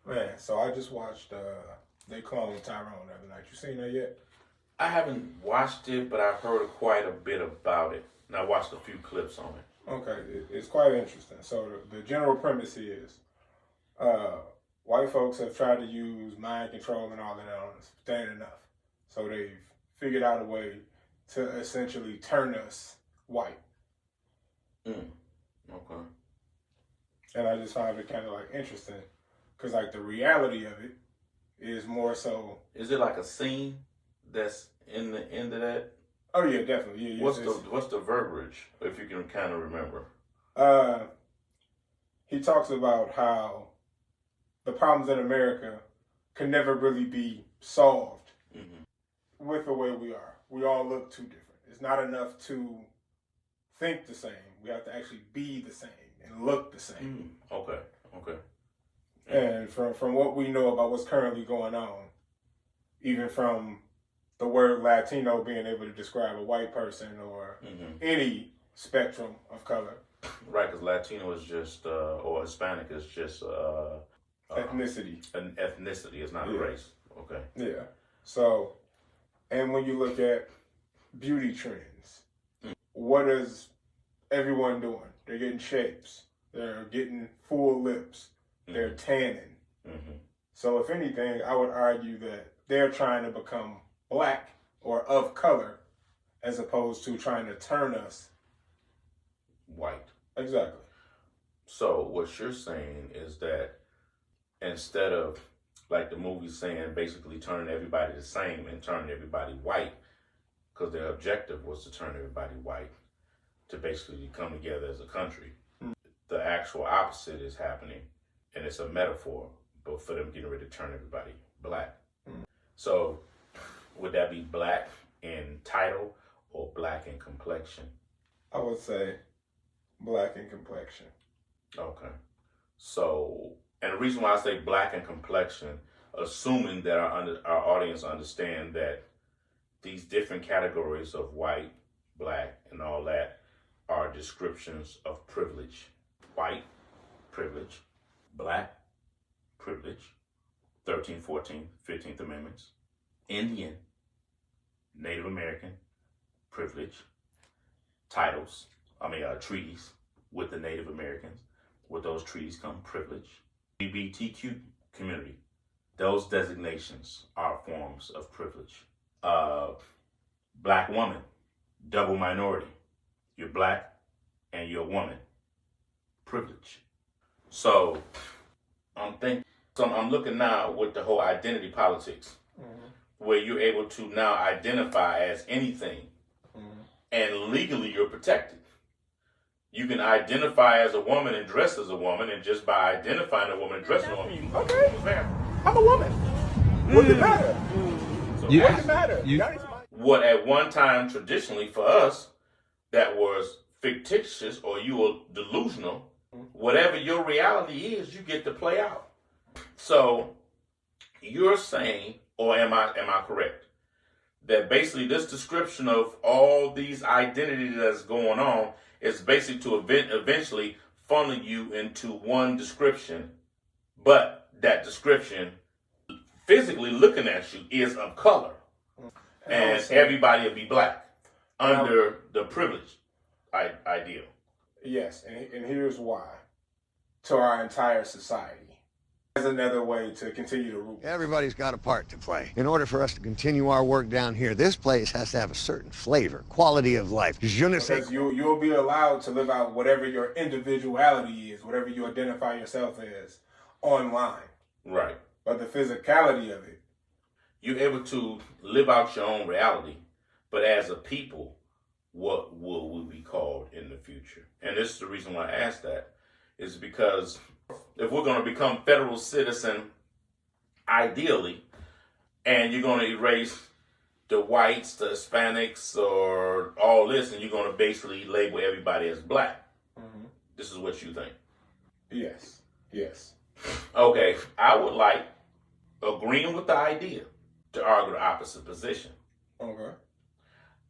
Man, so I just watched They Cloned Tyrone the other night. You seen that yet? I haven't watched it, but I've heard quite a bit about it. And I watched a few clips on it. Okay, it's quite interesting. So the general premise is uh, white folks have tried to use mind control and all of that on us, but that ain't enough. So they've figured out a way to essentially turn us white. Okay. And I just found it kind of like interesting because like the reality of it is more so. Is it like a scene that's in the end of that? Oh yeah, definitely. Yeah, What's the verbiage, if you can kind of remember? He talks about how the problems in America can never really be solved with the way we are. We all look too different. It's not enough to think the same. We have to actually be the same and look the same. Okay. And from what we know about what's currently going on, even from the word Latino being able to describe a white person or any spectrum of color. Right, because Latino is just, or Hispanic is just ethnicity. An ethnicity, it's not a race. Okay. Yeah. So, and when you look at beauty trends, what is everyone doing? They're getting shapes. They're getting full lips. They're tanning. So if anything, I would argue that they're trying to become black or of color as opposed to trying to turn us white. Exactly. So what you're saying is that instead of like the movie saying basically turning everybody the same and turning everybody white, because their objective was to turn everybody white to basically come together as a country, the actual opposite is happening, and it's a metaphor, but for them getting ready to turn everybody black. So would that be black in title or black in complexion? I would say black in complexion. Okay. So, and the reason why I say black in complexion, assuming that our audience understand that these different categories of white, black, and all that are descriptions of privilege. White, privilege. Black, privilege. 13th, 14th, 15th Amendments. Indian, Native American, privilege. Titles, treaties with the Native Americans. With those treaties come privilege. LGBTQ community. Those designations are forms of privilege. Black woman, double minority. You're black and you're a woman. Privilege. So I'm looking now with the whole identity politics, where you're able to now identify as anything, and legally you're protected. You can identify as a woman and dress as a woman, and just by identifying a woman and dressing as a woman, you can okay. I'm a woman. What does it matter? So what does it matter? What at one time traditionally for us that was fictitious or you were delusional, whatever your reality is, you get to play out. So you're saying, or am I correct, that basically this description of all these identities that's going on is basically to eventually funnel you into one description, but that description, physically looking at you, is of color, and everybody will be black under the privilege ideal. Yes, and here's why. To our entire society. There's another way to continue to rule. Everybody's got a part to play. In order for us to continue our work down here, this place has to have a certain flavor, quality of life. Because you'll be allowed to live out whatever your individuality is, whatever you identify yourself as, online. Right. But the physicality of it. You're able to live out your own reality, but as a people, what will we be called in the future? And this is the reason why I asked that, is because if we're going to become federal citizen, ideally, and you're going to erase the whites, the Hispanics, or all this, and you're going to basically label everybody as black. This is what you think. Yes. Okay, I would like, agreeing with the idea, to argue the opposite position. Okay.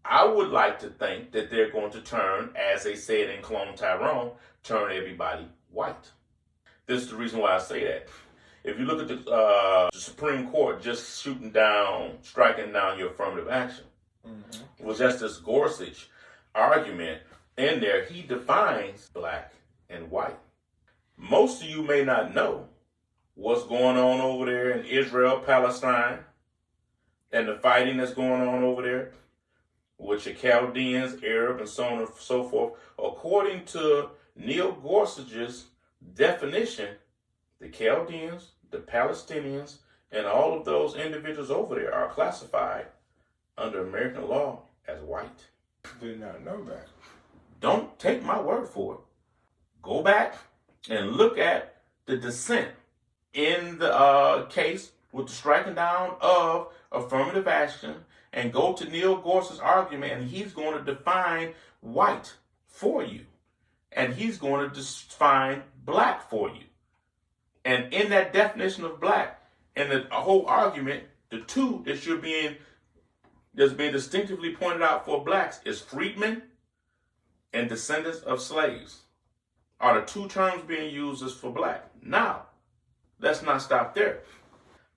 I would like to think that they're going to turn, as they said in Clone Tyrone, turn everybody white. This is the reason why I say that. If you look at the Supreme Court just striking down your affirmative action, with Justice Gorsuch argument in there, he defines black and white. Most of you may not know what's going on over there in Israel, Palestine, and the fighting that's going on over there with your Chaldeans, Arab, and so on and so forth. According to Neil Gorsuch's definition, the Chaldeans, the Palestinians, and all of those individuals over there are classified under American law as white. Did not know that. Don't take my word for it. Go back and look at the dissent in the case with the striking down of affirmative action, and go to Neil Gorsuch's argument, and he's going to define white for you. And he's going to define black for you. And in that definition of black, and the whole argument, the two that's being distinctively pointed out for blacks is freedmen and descendants of slaves are the two terms being used as for black. Now, let's not stop there.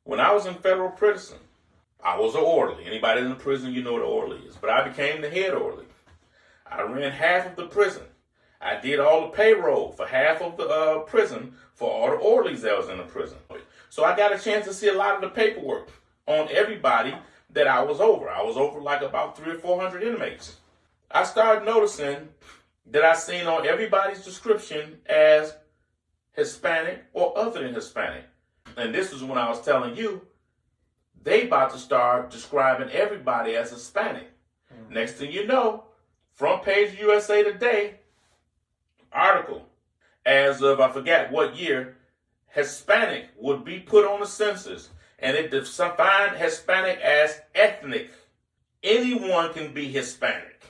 When I was in federal prison, I was an orderly. Anybody in the prison, you know what an orderly is. But I became the head orderly. I ran half of the prison. I did all the payroll for half of the prison for all the orderlies that was in the prison. So I got a chance to see a lot of the paperwork on everybody that I was over. I was over like about 300 or 400 inmates. I started noticing that I seen on everybody's description as Hispanic or other than Hispanic. And this is when I was telling you, they about to start describing everybody as Hispanic. Next thing you know, front page USA Today article, as of I forget what year, Hispanic would be put on the census, and it defined Hispanic as ethnic. Anyone can be Hispanic.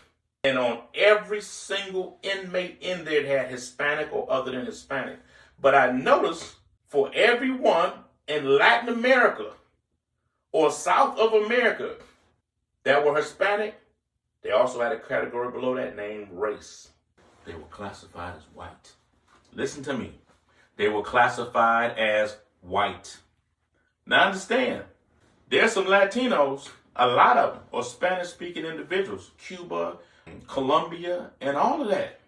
And on every single inmate in there, it had Hispanic or other than Hispanic. But I noticed for everyone in Latin America or South of America that were Hispanic, they also had a category below that named race. They were classified as white. Listen to me. They were classified as white. Now understand, there's some Latinos, a lot of them, or Spanish-speaking individuals, Cuba, Colombia, and all of that.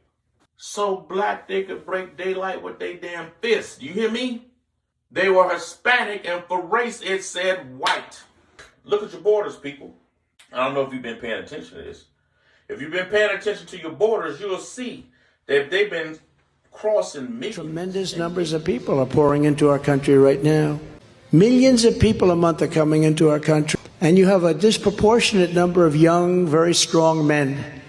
So black they could break daylight with their damn fists. Do you hear me? They were Hispanic, and for race it said white. Look at your borders, people. I don't know if you've been paying attention to this. If you've been paying attention to your borders, you'll see that they've been crossing millions. Tremendous numbers of people are pouring into our country right now. Millions of people a month are coming into our country. And you have a disproportionate number of young, very strong men.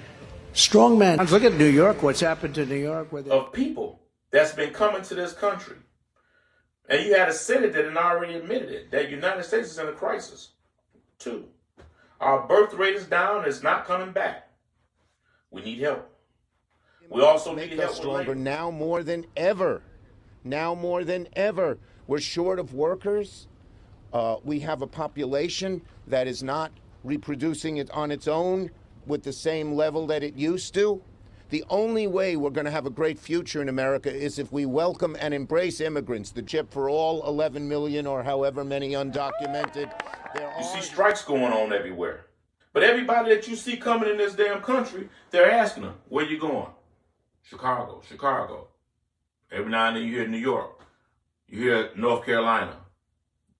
Strong men. Look at New York, what's happened to New York. Of people that's been coming to this country. And you had a Senate that had already admitted it, that the United States is in a crisis. 2, our birth rate is down, it's not coming back. We need help. We also need help stronger now more than ever. Now more than ever. We're short of workers. We have a population that is not reproducing it on its own with the same level that it used to. The only way we're going to have a great future in America is if we welcome and embrace immigrants. The chip for all 11 million or however many undocumented. You see strikes going on everywhere. But everybody that you see coming in this damn country, they're asking them, where you going? Chicago, Chicago. Every now and then you hear New York. You hear North Carolina.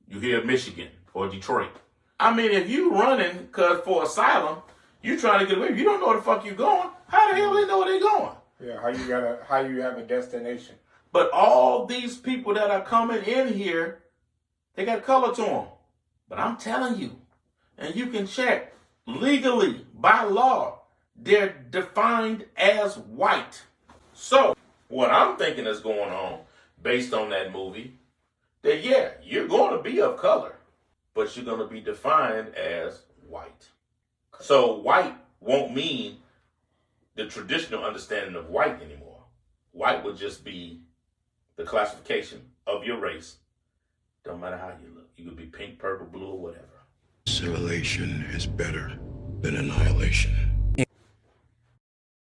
You hear Michigan or Detroit. I mean, if you running for asylum, you trying to get away. You don't know where the fuck you going. How the hell they know where they going? Yeah, how you have a destination. But all these people that are coming in here, they got color to them. But I'm telling you, and you can check legally by law, they're defined as white. So what I'm thinking is going on based on that movie, that yeah, you're going to be of color, but you're going to be defined as white. So white won't mean the traditional understanding of white anymore. White would just be the classification of your race. Don't matter how you look. You could be pink, purple, blue, or whatever. Assimilation is better than annihilation.